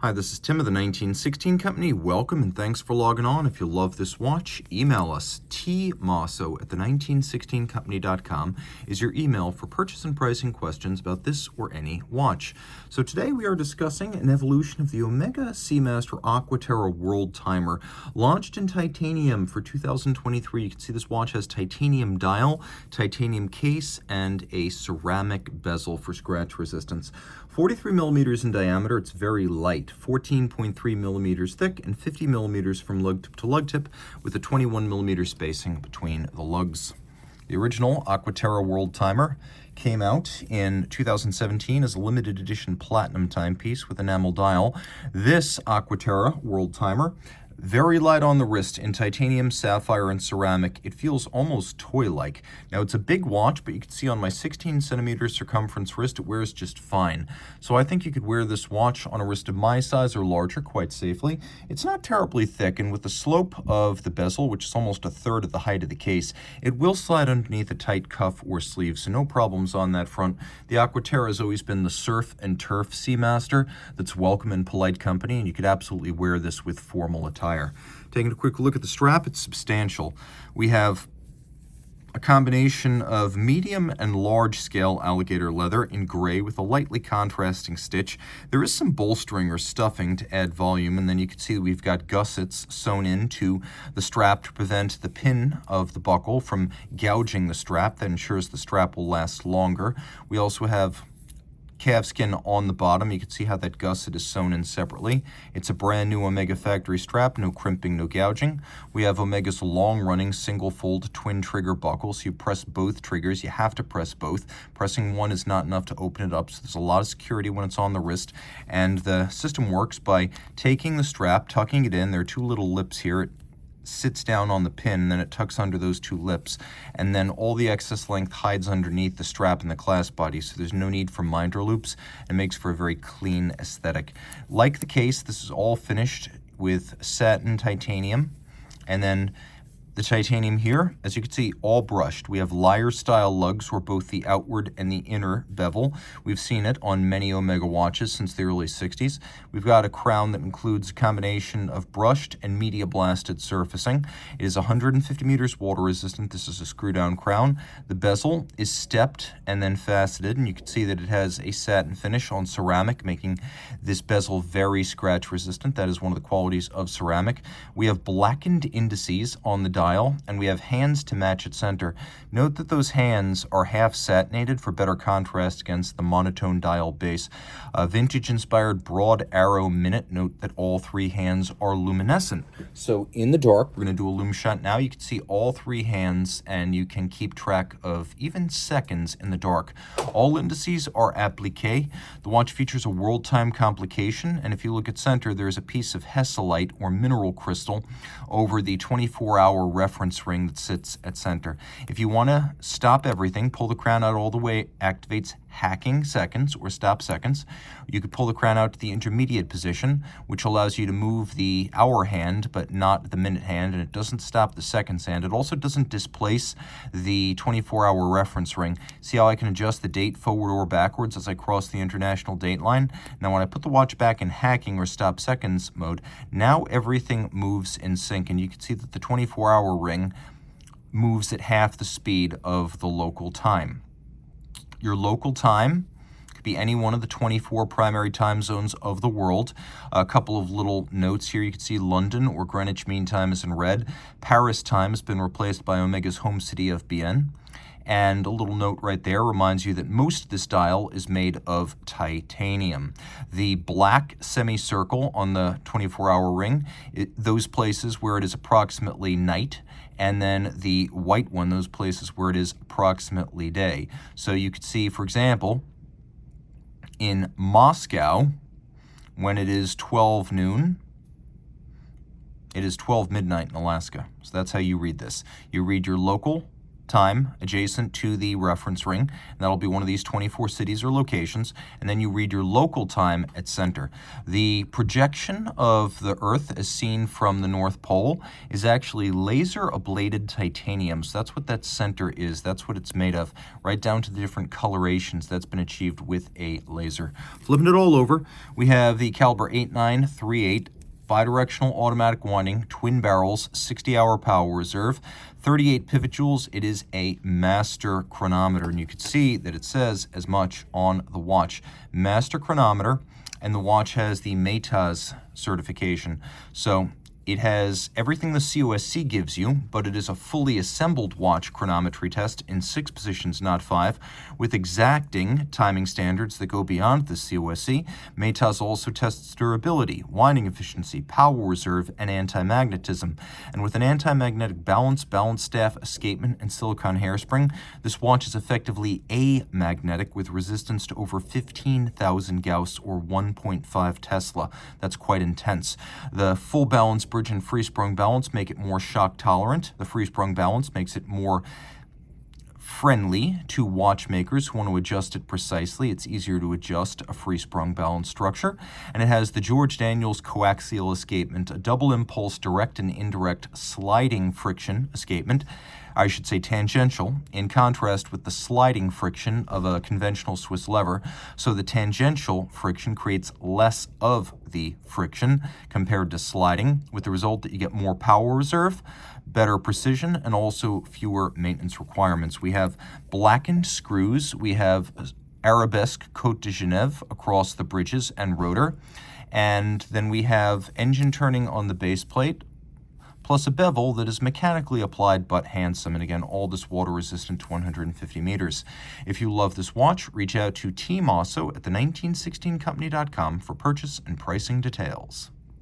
Hi, this is Tim of the 1916 Company. Welcome and thanks for logging on. If you love this watch, email us. tmosso@the1916company.com is your email for purchase and pricing questions about this or any watch. So today we are discussing an evolution of the Omega Seamaster Aqua Terra Worldtimer, launched in titanium for 2023. You can see this watch has titanium dial, titanium case, and a ceramic bezel for scratch resistance. 43 millimeters in diameter. It's very light, 14.3 millimeters thick and 50 millimeters from lug to lug tip, with a 21 millimeter spacing between the lugs. The original Aqua Terra Worldtimer came out in 2017 as a limited edition platinum timepiece with enamel dial. This Aqua Terra Worldtimer, very light on the wrist in titanium, sapphire, and ceramic. It feels almost toy-like. Now, it's a big watch, but you can see on my 16 centimeter circumference wrist, it wears just fine. So I think you could wear this watch on a wrist of my size or larger quite safely. It's not terribly thick, and with the slope of the bezel, which is almost a third of the height of the case, it will slide underneath a tight cuff or sleeve, so no problems on that front. The Aqua Terra has always been the surf and turf Seamaster that's welcome and polite company, and you could absolutely wear this with formal attire. Taking a quick look at the strap, it's substantial. We have a combination of medium and large scale alligator leather in gray with a lightly contrasting stitch. There is some bolstering or stuffing to add volume, and then you can see that we've got gussets sewn into the strap to prevent the pin of the buckle from gouging the strap. That ensures the strap will last longer. We also have calfskin on the bottom. You can see how that gusset is sewn in separately. It's a brand new Omega factory strap, no crimping, no gouging. We have Omega's long-running single-fold twin trigger buckle, so you press both triggers. You have to press both. Pressing one is not enough to open it up, so there's a lot of security when it's on the wrist. And the system works by taking the strap, tucking it in. There are two little lips here. It sits down on the pin, and then it tucks under those two lips, and then all the excess length hides underneath the strap and the clasp body, so there's no need for minder loops. It makes for a very clean aesthetic. Like the case, this is all finished with satin titanium, and then the titanium here, as you can see, all brushed. We have lyre-style lugs where both the outward and the inner bevel. We've seen it on many Omega watches since the early 60s. We've got a crown that includes a combination of brushed and media-blasted surfacing. It is 150 meters water-resistant. This is a screw-down crown. The bezel is stepped and then faceted, and you can see that it has a satin finish on ceramic, making this bezel very scratch-resistant. That is one of the qualities of ceramic. We have blackened indices on the dial, and we have hands to match at center. Note that those hands are half satinated for better contrast against the monotone dial base. A vintage-inspired broad arrow minute. Note that all three hands are luminescent. So in the dark, we're going to do a lume shot now. You can see all three hands, and you can keep track of even seconds in the dark. All indices are appliqué. The watch features a world time complication, and if you look at center, there's a piece of hesselite or mineral crystal over the 24-hour reference ring that sits at center. If you want to stop everything, pull the crown out all the way, activates hacking seconds or stop seconds. You could pull the crown out to the intermediate position, which allows you to move the hour hand but not the minute hand, and it doesn't stop the seconds hand. It also doesn't displace the 24-hour reference ring. See how I can adjust the date forward or backwards as I cross the international date line? Now when I put the watch back in hacking or stop seconds mode, now everything moves in sync, and you can see that the 24-hour ring moves at half the speed of the local time. Your local time could be any one of the 24 primary time zones of the world. A couple of little notes here. You can see London or Greenwich Mean Time is in red. Paris time has been replaced by Omega's home city of Bienne. And a little note right there reminds you that most of this dial is made of titanium. The black semicircle on the 24-hour ring, those places where it is approximately night, and then the white one, those places where it is approximately day. So you could see, for example, in Moscow, when it is 12 noon, it is 12 midnight in Alaska. So that's how you read this. You read your local time adjacent to the reference ring, and that'll be one of these 24 cities or locations, and then you read your local time at center. The projection of the Earth as seen from the North Pole is actually laser ablated titanium, so that's what that center is. That's what it's made of, right down to the different colorations that's been achieved with a laser. Flipping it all over, we have the caliber 8938 bidirectional automatic winding, twin barrels, 60-hour power reserve, 38 pivot joules. It is a master chronometer, and you can see that it says as much on the watch. Master chronometer, and the watch has the METAS certification. So it has everything the COSC gives you, but it is a fully assembled watch chronometry test in 6 positions, not 5, with exacting timing standards that go beyond the COSC. METAS also tests durability, winding efficiency, power reserve, and anti-magnetism. And with an anti-magnetic balance staff, escapement, and silicone hairspring, this watch is effectively amagnetic with resistance to over 15,000 Gauss or 1.5 Tesla. That's quite intense. The full balance bridge and free-sprung balance make it more shock tolerant. The free-sprung balance makes it more friendly to watchmakers who want to adjust it precisely. It's easier to adjust a free-sprung balance structure. And it has the George Daniels coaxial escapement, a double impulse direct and indirect sliding friction escapement. I should say tangential, in contrast with the sliding friction of a conventional Swiss lever. So the tangential friction creates less of the friction compared to sliding, with the result that you get more power reserve, better precision, and also fewer maintenance requirements. We have blackened screws. We have arabesque Côte de Genève across the bridges and rotor. And then we have engine turning on the base plate, plus a bevel that is mechanically applied but handsome, and again, all this water resistant to 150 meters. If you love this watch, reach out to Team Mosso at the 1916company.com for purchase and pricing details.